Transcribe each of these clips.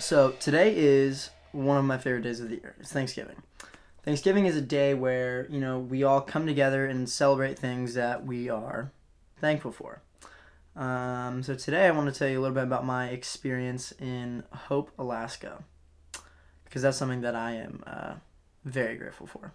So today is one of my favorite days of the year. It's Thanksgiving. Thanksgiving is a day where, we all come together and celebrate things that we are thankful for. So today I want to tell you a little bit about my experience in Hope, Alaska, because that's something that I am very grateful for.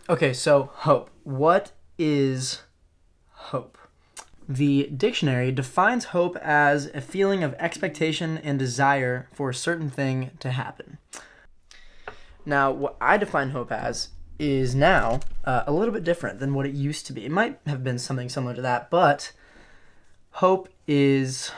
Okay, so hope. What is hope? The dictionary defines hope as a feeling of expectation and desire for a certain thing to happen. Now, what I define hope as is now a little bit different than what it used to be. It might have been something similar to that, but hope is...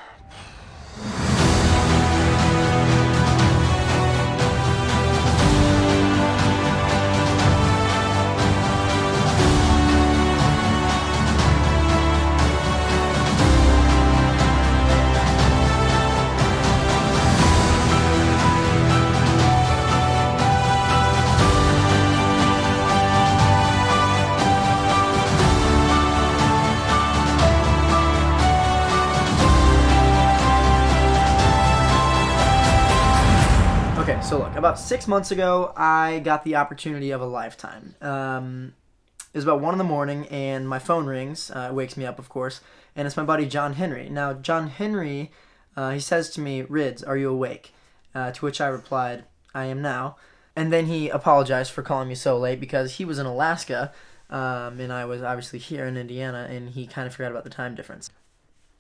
Okay, so look, about 6 months ago, I got the opportunity of a lifetime. It was about 1 a.m, and my phone rings. It wakes me up, of course, and it's my buddy John Henry. Now, John Henry, he says to me, "Rids, are you awake?" To which I replied, "I am now." And then he apologized for calling me so late because he was in Alaska, and I was obviously here in Indiana, and he kind of forgot about the time difference.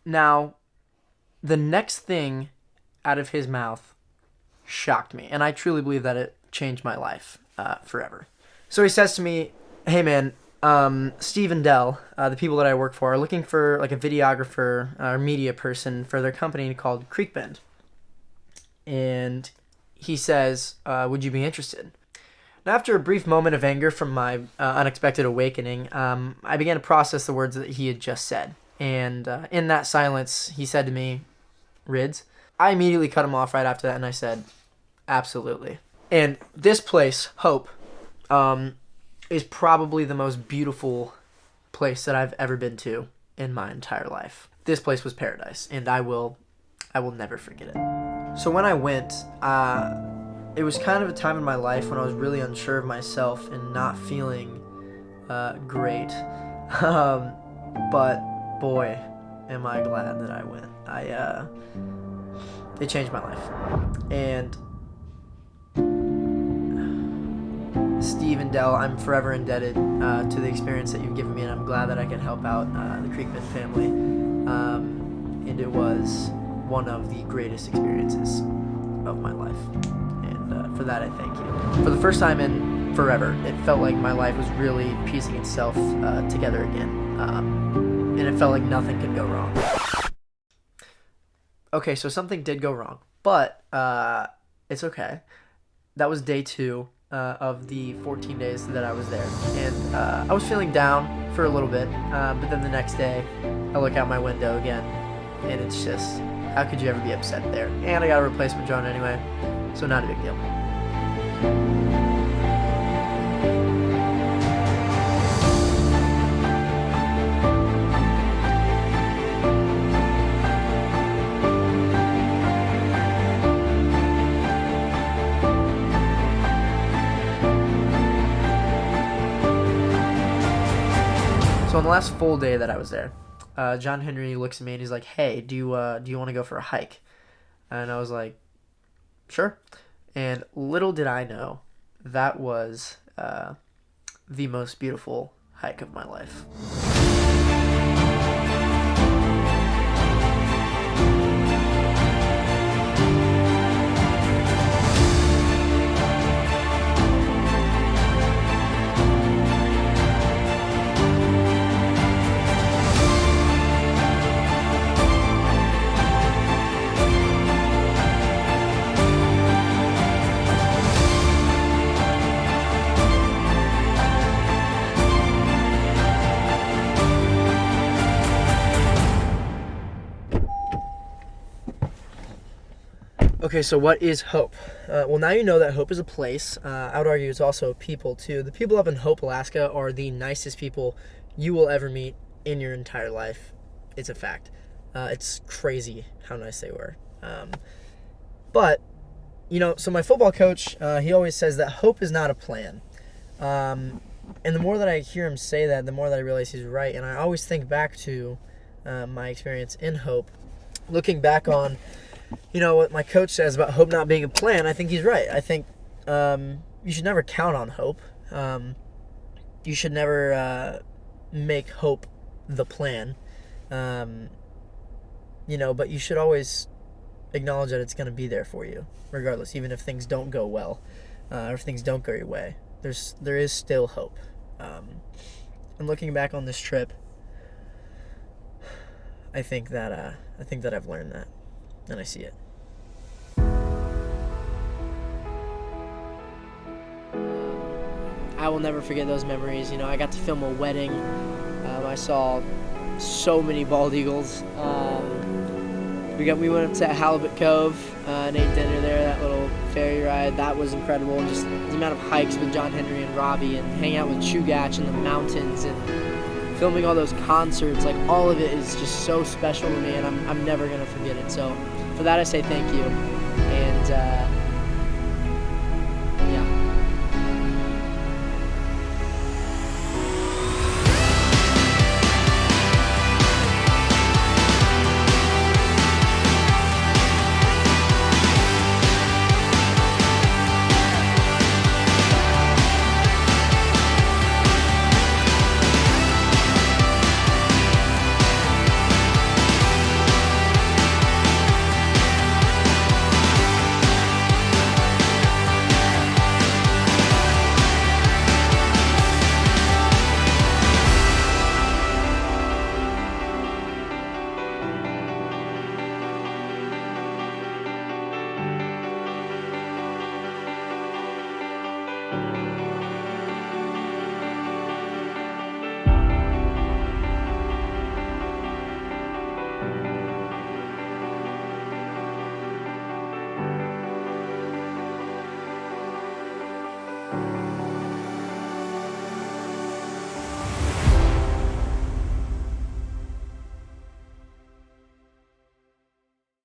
Now, the next thing out of his mouth shocked me, and I truly believe that it changed my life forever. So he says to me, "Hey man, Steve and Dell, the people that I work for, are looking for like a videographer or media person for their company called Creekbend." And he says, "Would you be interested?" Now, after a brief moment of anger from my unexpected awakening, I began to process the words that he had just said. And in that silence, he said to me, "Rids." I immediately cut him off right after that, and I said, "Absolutely." And this place, Hope, is probably the most beautiful place that I've ever been to in my entire life. This place was paradise, and I will never forget it. So when I went, it was kind of a time in my life when I was really unsure of myself and not feeling great. But boy, am I glad that I went. It changed my life. And Steve and Dell, I'm forever indebted to the experience that you've given me, and I'm glad that I could help out the Creekbend family. And it was one of the greatest experiences of my life. And for that, I thank you. For the first time in forever, it felt like my life was really piecing itself together again. And it felt like nothing could go wrong. Okay, so something did go wrong, but it's okay. That was day 2 of the 14 days that I was there, and I was feeling down for a little bit, but then the next day, I look out my window again, and it's just, how could you ever be upset there? And I got a replacement drone anyway, so not a big deal. So on the last full day that I was there, John Henry looks at me and he's like, "Hey, do you want to go for a hike?" And I was like, "Sure." And little did I know, that was the most beautiful hike of my life. Okay, so what is Hope? Well, now you know that Hope is a place. I would argue it's also people, too. The people up in Hope, Alaska are the nicest people you will ever meet in your entire life. It's a fact. It's crazy how nice they were. But, so my football coach, he always says that hope is not a plan. And the more that I hear him say that, the more that I realize he's right. And I always think back to my experience in Hope. Looking back on, what my coach says about hope not being a plan, I think he's right. I think you should never count on hope. You should never make hope the plan. But you should always acknowledge that it's going to be there for you, regardless, even if things don't go well, or if things don't go your way. There is still hope. And looking back on this trip, I think that I've learned that, and I see it. I will never forget those memories. I got to film a wedding. I saw so many bald eagles. We went up to Halibut Cove and ate dinner there, that little ferry ride. That was incredible. And just the amount of hikes with John Henry and Robbie and hanging out with Chugach in the mountains and filming all those concerts. Like, all of it is just so special to me, and I'm never going to forget it. So for that, I say thank you. And